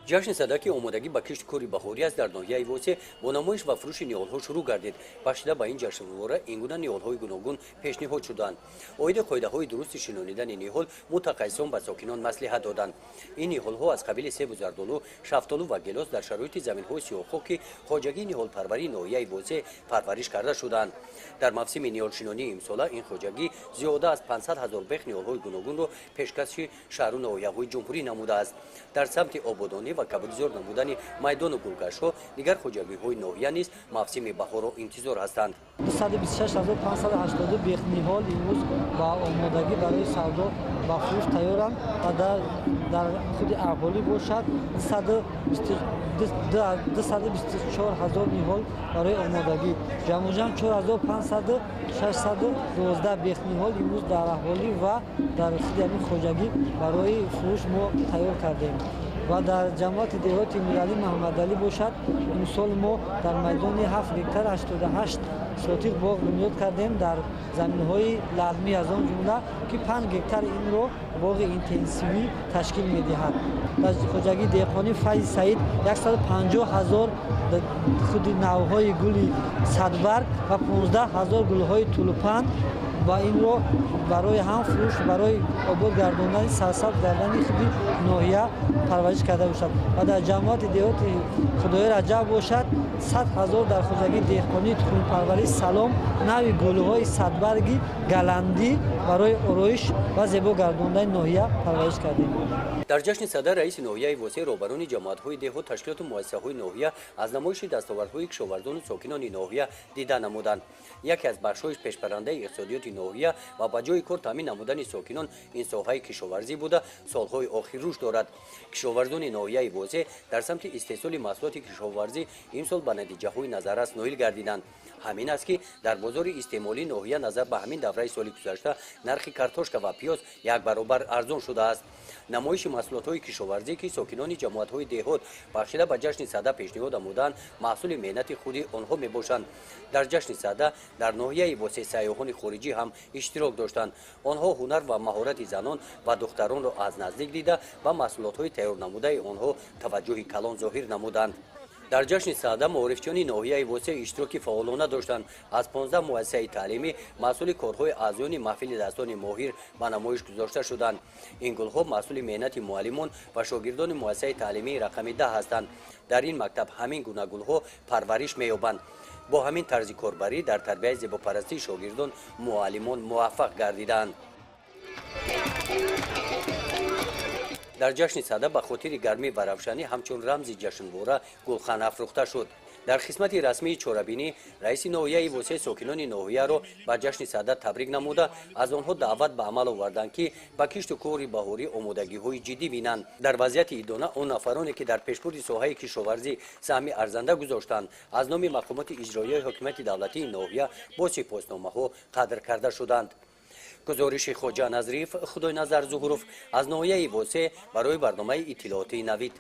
ҷашни садаки омодагӣ ба кишти кӯри баҳорӣ аст дар ноҳияи Восе бо намоиш ва фурӯши ниҳолҳо шурӯъ гардид. Бахшида ба ин ҷашнвора ин гуна ниҳолҳои гуногун пешниҳод шуданд. Оиди қоидаҳои дурусти шинонидани ниҳол мутахассисон ба сокинон маслиҳат доданд. ин ниҳолҳо аз қабили себу зардолу, шафтолу ва гелос дар шароити заминҳои сиёҳхоки хоҷагии ниҳолпарварии ноҳияи Восе парвариш карда шуданд. дар мавсими ниҳолшинонии имсола ин хоҷагӣ зиёда аз 500 000 бех ниҳолҳои гуногунро пешкаши шаҳру ноҳияҳои ҷумҳурӣ намудааст. дар самти ободонӣ ва кабудзор намудани майдону гулгаштҳо дигар хоҷагиҳои ноҳия низ мавсими баҳорро интизор ҳастанд. 265,580 бех ниҳол имрӯз ба омодагӣ барои савдо ва фурӯш тайёранд ва дар худи аҳволӣ бошад 224,000 ниҳол барои омодагӣ. ҷамъоҷам 4,500-612 бех ниҳол имрӯз дар аҳволӣ ва дар худи ҳамин хоҷагӣ барои фурӯш мо тайёр кардем. ва дар ҷамъияти деҳоти миралӣ Маҳмадалӣ бошад, имсол мо дар майдони 7 гектар 88 сотих боғ бунёд кардем дар заминҳои лағмӣ, аз он ҷумла ки 5 гектар инро боғи интенсивӣ ташкил медиҳад. дар хоҷагии деҳқонӣ Файзи Саид 150,000 худи навъҳои гули садбарг ва 15,000 гулҳои тулпан ва инро барои ҳам фурӯш, барои обод гардондани сарсабз кардани худи ноҳия парвариш карда бошад. ва дар ҷамъияти деҳоти Худои Раҷаб бошад 100,000 дар хоҷагии деҳқонии тухмипарварии Салом нави гулҳои садбарги галандӣ барои ороиш ва зебо гардондани ноҳия парвариш кардем. дар ҷашни сада раиси ноҳияи Восе роҳбарони ҷамоатҳои деҳот, ташкилоту муассисаҳои ноҳия аз намоиши дастовардҳои кишоварзону сокинони ноҳия дида намуданд. яке аз бахшҳои пешбарандаи иқтисодиёти ноҳия ва ба ҷои кор таъмин намудани сокинон ин соҳаи кишоварзӣ буда солҳои охир рушд дорад. кишоварзони ноҳияи Восе дар самти истеҳсоли маҳсулоти кишоварзӣ имсол ба натиҷаҳои назаррас ноил гардиданд. ҳамин аст ки дар бозори истеъмолии ноҳия назар ба ҳамин давраи соли гузашта нархи картошка ва пиёз як баробар арзон шудааст. намоиши маҳсулотҳои кишоварзӣ ки сокинони ҷамоатҳои деҳот бахшида ба ҷашни сада пешниҳод намуданд, маҳсули меҳнати худи онҳо мебошанд. дар ҷашни сада дар ноҳияи Восе сайёҳони хориҷӣ ҳам иштирок доштанд. онҳо ҳунар ва маҳорати занон ва духтаронро аз наздик дида ба маҳсулотҳои тайёрнамудаи онҳо таваҷҷӯҳи калон зоҳир намуданд. дар ҷашни сада маорифҷони ноҳияи Восе иштироки фаъолона доштанд. аз 15 муассисаи таълимӣ маҳсули корҳои аъзоёни маҳфили дастони моҳир ба намоиш гузошта шуданд. ин гулҳо маҳсули меҳнати муаллимон ва шогирдони муассисаи таълимии рақами 10 ҳастанд. дар ин мактаб ҳамин гуна гулҳо парвариш меёбанд. бо ҳамин тарзи корбарӣ дар тарбияи зебопарастии шогирдон муаллимон муваффақ гардиданд. дар ҷашни сада ба хотири гармӣ ва равшанӣ ҳамчун рамзи ҷашнвора гулхан афрӯхта шуд. дар хисмати расмии чорабинӣ раиси ноҳияи Восе сокинони ноҳияро ба ҷашни сада табрик намуда аз онҳо даъват ба амал оварданд ки ба кишту кори баҳорӣ омодагиҳои ҷиддӣ бинанд. дар вазъияти идона он нафароне ки дар пешбурди соҳаи кишоварзӣ саҳми арзанда гузоштанд аз номи мақомоти иҷроияи ҳокимияти давлатии ноҳия бо сипосномаҳо қадр карда шуданд. гузориши Хоҷа Назриев, Худойназар Зуҳуров аз ноҳияи Восе барои барномаи иттилоотии Навид.